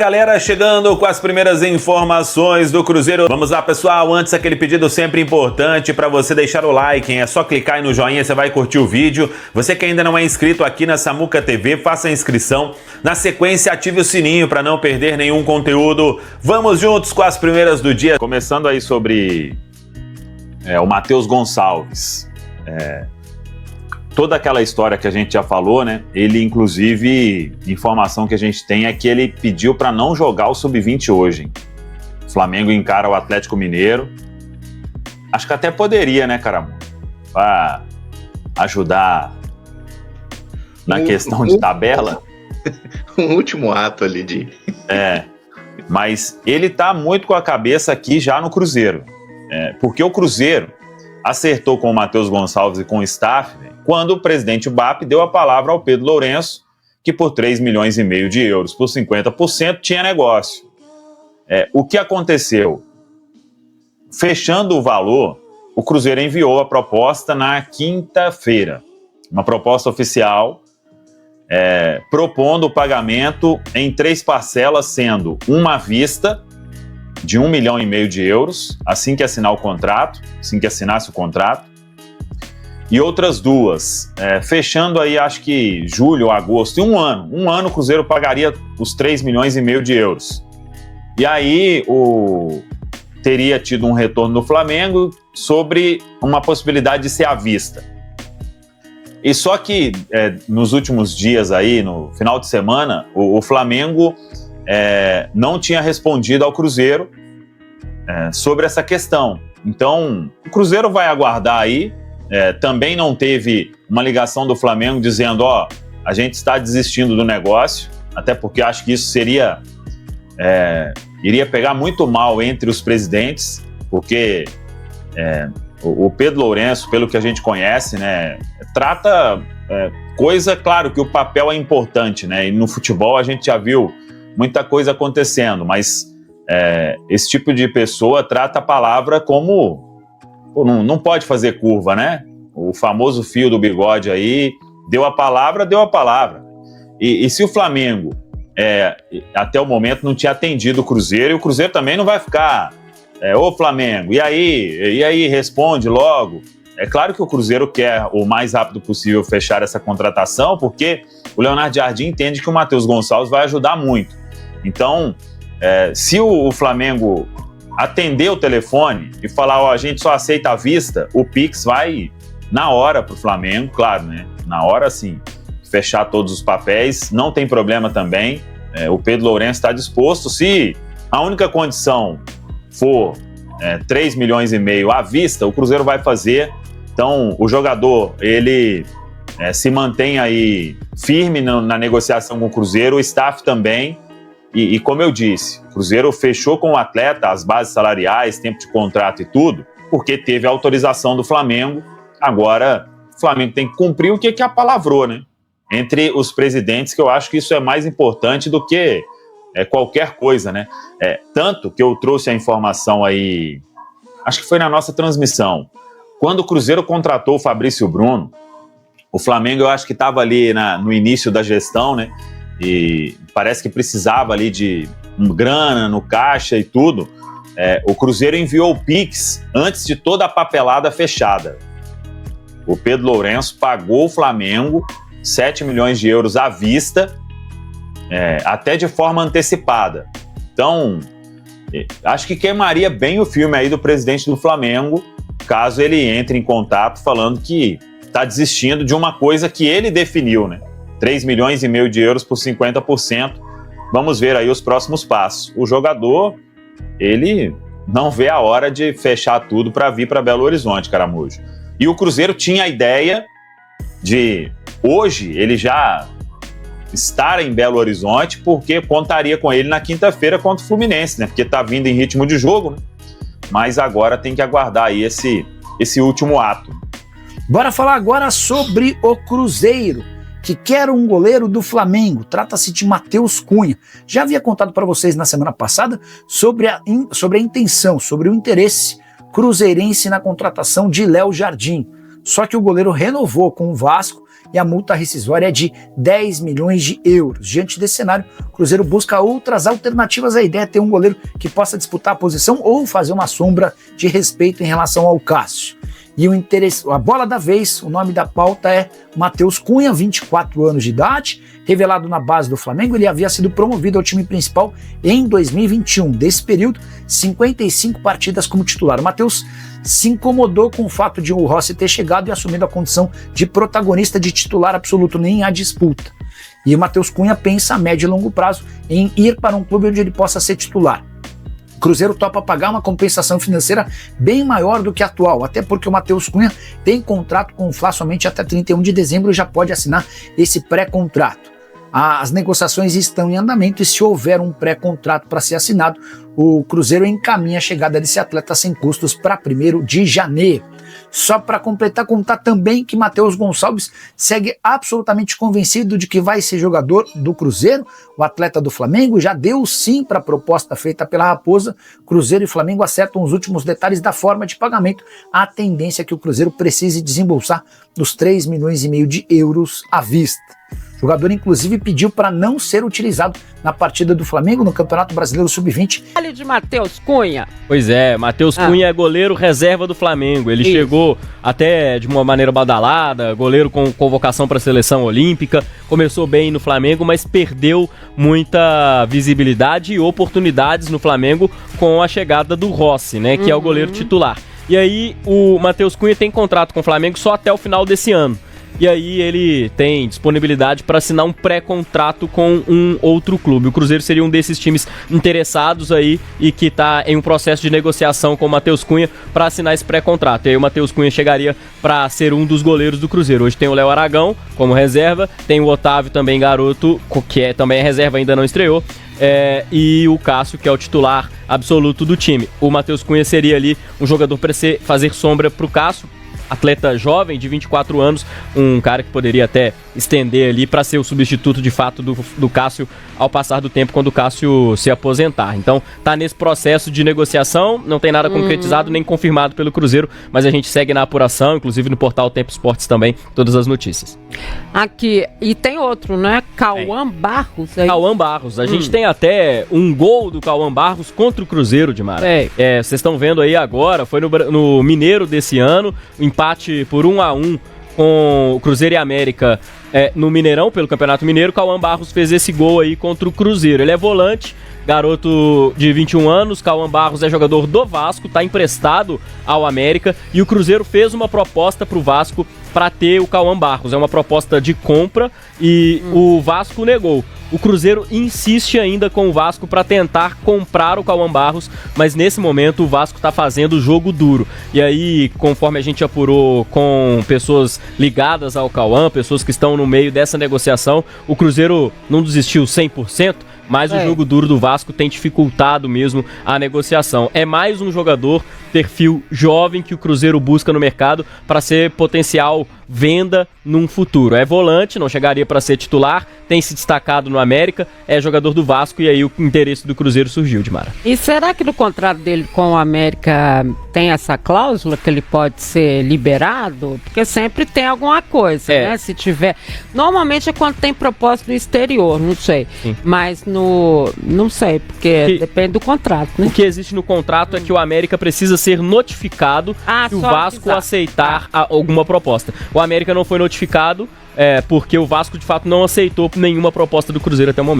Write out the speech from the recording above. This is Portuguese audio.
Galera, chegando com as primeiras informações do Cruzeiro. Vamos lá, pessoal, antes aquele pedido sempre importante para você deixar o like, hein? É só clicar aí no joinha, você vai curtir o vídeo. Você que ainda não é inscrito aqui na Samuca TV, faça a inscrição. Na sequência, ative o sininho para não perder nenhum conteúdo. Vamos juntos com as primeiras do dia. Começando aí sobre o Matheus Gonçalves. Toda aquela história que a gente já falou, né? Ele, inclusive, informação que a gente tem é que ele pediu para não jogar o Sub-20 hoje, hein? O Flamengo encara o Atlético Mineiro. Acho que até poderia, né, Caramu? Para ajudar na questão de tabela. Um último ato ali de... Mas ele tá muito com a cabeça aqui já no Cruzeiro. Porque o Cruzeiro acertou com o Matheus Gonçalves e com o staff, quando o presidente BAP deu a palavra ao Pedro Lourenço, que por 3,5 milhões de euros por 50% tinha negócio. O que aconteceu? Fechando o valor, o Cruzeiro enviou a proposta na quinta-feira, uma proposta oficial, propondo o pagamento em 3 parcelas, sendo uma à vista de 1,5 milhão de euros, assim que assinar o contrato, assim que assinasse o contrato, e outras 2, fechando aí acho que julho ou agosto, em um ano o Cruzeiro pagaria os 3,5 milhões de euros. E aí teria tido um retorno do Flamengo sobre uma possibilidade de ser à vista. E só que nos últimos dias aí, no final de semana, o Flamengo não tinha respondido ao Cruzeiro sobre essa questão. Então, o Cruzeiro vai aguardar aí. Também não teve uma ligação do Flamengo dizendo, a gente está desistindo do negócio, até porque acho que isso iria pegar muito mal entre os presidentes, porque o Pedro Lourenço, pelo que a gente conhece, né, trata coisa, claro que o papel é importante, né, e no futebol a gente já viu muita coisa acontecendo, mas esse tipo de pessoa trata a palavra como... não pode fazer curva, né? O famoso fio do bigode aí, deu a palavra. E se o Flamengo, até o momento, não tinha atendido o Cruzeiro, e o Cruzeiro também não vai ficar, ô Flamengo, e aí, responde logo. É claro que o Cruzeiro quer o mais rápido possível fechar essa contratação, porque o Leonardo Jardim entende que o Matheus Gonçalves vai ajudar muito. Então, se o Flamengo atender o telefone e falar, a gente só aceita à vista, o Pix vai na hora pro Flamengo, claro, né? Na hora, sim, fechar todos os papéis, não tem problema também. O Pedro Lourenço está disposto. Se a única condição for 3,5 milhões à vista, o Cruzeiro vai fazer. Então, o jogador, ele se mantém aí firme na negociação com o Cruzeiro, o staff também. E como eu disse, o Cruzeiro fechou com o atleta as bases salariais, tempo de contrato e tudo, porque teve a autorização do Flamengo. Agora, o Flamengo tem que cumprir o que apalavrou, né? Entre os presidentes, que eu acho que isso é mais importante do que qualquer coisa, né? Tanto que eu trouxe a informação aí, acho que foi na nossa transmissão, quando o Cruzeiro contratou o Fabrício Bruno, o Flamengo eu acho que estava ali no início da gestão, né? E parece que precisava ali de grana no caixa e tudo. O Cruzeiro enviou o Pix antes de toda a papelada fechada. O Pedro Lourenço pagou o Flamengo 7 milhões de euros à vista, até de forma antecipada. Então, acho que queimaria bem o filme aí do presidente do Flamengo, caso ele entre em contato falando que está desistindo de uma coisa que ele definiu, né? 3,5 milhões de euros por 50%. Vamos ver aí os próximos passos. O jogador, ele não vê a hora de fechar tudo para vir para Belo Horizonte, Caramujo. E o Cruzeiro tinha a ideia de, hoje, ele já estar em Belo Horizonte, porque contaria com ele na quinta-feira contra o Fluminense, né? Porque tá vindo em ritmo de jogo, né? Mas agora tem que aguardar aí esse último ato. Bora falar agora sobre o Cruzeiro, que quer um goleiro do Flamengo. Trata-se de Matheus Cunha. Já havia contado para vocês na semana passada sobre a intenção, sobre o interesse cruzeirense na contratação de Léo Jardim. Só que o goleiro renovou com o Vasco e a multa rescisória é de 10 milhões de euros. Diante desse cenário, o Cruzeiro busca outras alternativas. A ideia é ter um goleiro que possa disputar a posição ou fazer uma sombra de respeito em relação ao Cássio. E a bola da vez, o nome da pauta é Matheus Cunha, 24 anos de idade, revelado na base do Flamengo. Ele havia sido promovido ao time principal em 2021. Desse período, 55 partidas como titular. O Matheus se incomodou com o fato de o Rossi ter chegado e assumido a condição de protagonista, de titular absoluto, nem a disputa. E o Matheus Cunha pensa a médio e longo prazo em ir para um clube onde ele possa ser titular. O Cruzeiro topa pagar uma compensação financeira bem maior do que a atual, até porque o Matheus Cunha tem contrato com o Fla somente até 31 de dezembro e já pode assinar esse pré-contrato. As negociações estão em andamento e se houver um pré-contrato para ser assinado, o Cruzeiro encaminha a chegada desse atleta sem custos para 1º de janeiro. Só para completar, contar também que Matheus Gonçalves segue absolutamente convencido de que vai ser jogador do Cruzeiro. O atleta do Flamengo já deu sim para a proposta feita pela Raposa. Cruzeiro e Flamengo acertam os últimos detalhes da forma de pagamento. A tendência é que o Cruzeiro precise desembolsar dos 3,5 milhões de euros à vista. O jogador, inclusive, pediu para não ser utilizado na partida do Flamengo no Campeonato Brasileiro Sub-20. Olha de Matheus Cunha. Pois é, Matheus Cunha é goleiro reserva do Flamengo. Ele chegou até de uma maneira badalada, goleiro com convocação para a seleção olímpica, começou bem no Flamengo, mas perdeu muita visibilidade e oportunidades no Flamengo com a chegada do Rossi, né, que é o goleiro titular. E aí o Matheus Cunha tem contrato com o Flamengo só até o final desse ano. E aí ele tem disponibilidade para assinar um pré-contrato com um outro clube. O Cruzeiro seria um desses times interessados aí e que está em um processo de negociação com o Matheus Cunha para assinar esse pré-contrato. E aí o Matheus Cunha chegaria para ser um dos goleiros do Cruzeiro. Hoje tem o Léo Aragão como reserva, tem o Otávio também garoto, que também é reserva, ainda não estreou. E o Cássio, que é o titular absoluto do time. O Matheus Cunha seria ali um jogador para fazer sombra para o Cássio, atleta jovem de 24 anos, um cara que poderia até estender ali para ser o substituto de fato do Cássio ao passar do tempo, quando o Cássio se aposentar. Então tá nesse processo de negociação, não tem nada concretizado nem confirmado pelo Cruzeiro, mas a gente segue na apuração, inclusive no portal Tempo Esportes também, todas as notícias. Aqui, e tem outro, né? Cauã Barros. Aí. Cauã Barros, a gente tem até um gol do Cauã Barros contra o Cruzeiro, Dimara. Vocês estão vendo aí agora, foi no Mineiro desse ano, empate por 1-1 com o Cruzeiro e América no Mineirão, pelo Campeonato Mineiro. Cauã Barros fez esse gol aí contra o Cruzeiro. Ele é volante, garoto de 21 anos. Cauã Barros é jogador do Vasco, está emprestado ao América e o Cruzeiro fez uma proposta para o Vasco para ter o Cauã Barros. É uma proposta de compra e o Vasco negou. O Cruzeiro insiste ainda com o Vasco para tentar comprar o Cauã Barros, mas nesse momento o Vasco está fazendo jogo duro. E aí, conforme a gente apurou com pessoas ligadas ao Cauã, pessoas que estão no meio dessa negociação, o Cruzeiro não desistiu 100%, mas o jogo duro do Vasco tem dificultado mesmo a negociação. É mais um jogador perfil jovem que o Cruzeiro busca no mercado para ser potencial venda num futuro. É volante, não chegaria para ser titular, tem se destacado no América, é jogador do Vasco e aí o interesse do Cruzeiro surgiu, Dimara. E será que no contrato dele com o América tem essa cláusula que ele pode ser liberado? Porque sempre tem alguma coisa, né? Se tiver... Normalmente é quando tem proposta do exterior, não sei. Sim. Mas não sei, porque depende do contrato, né? O que existe no contrato é que o América precisa ser notificado se o Vasco aceitar alguma proposta. O América não foi notificado porque o Vasco de fato não aceitou nenhuma proposta do Cruzeiro até o momento.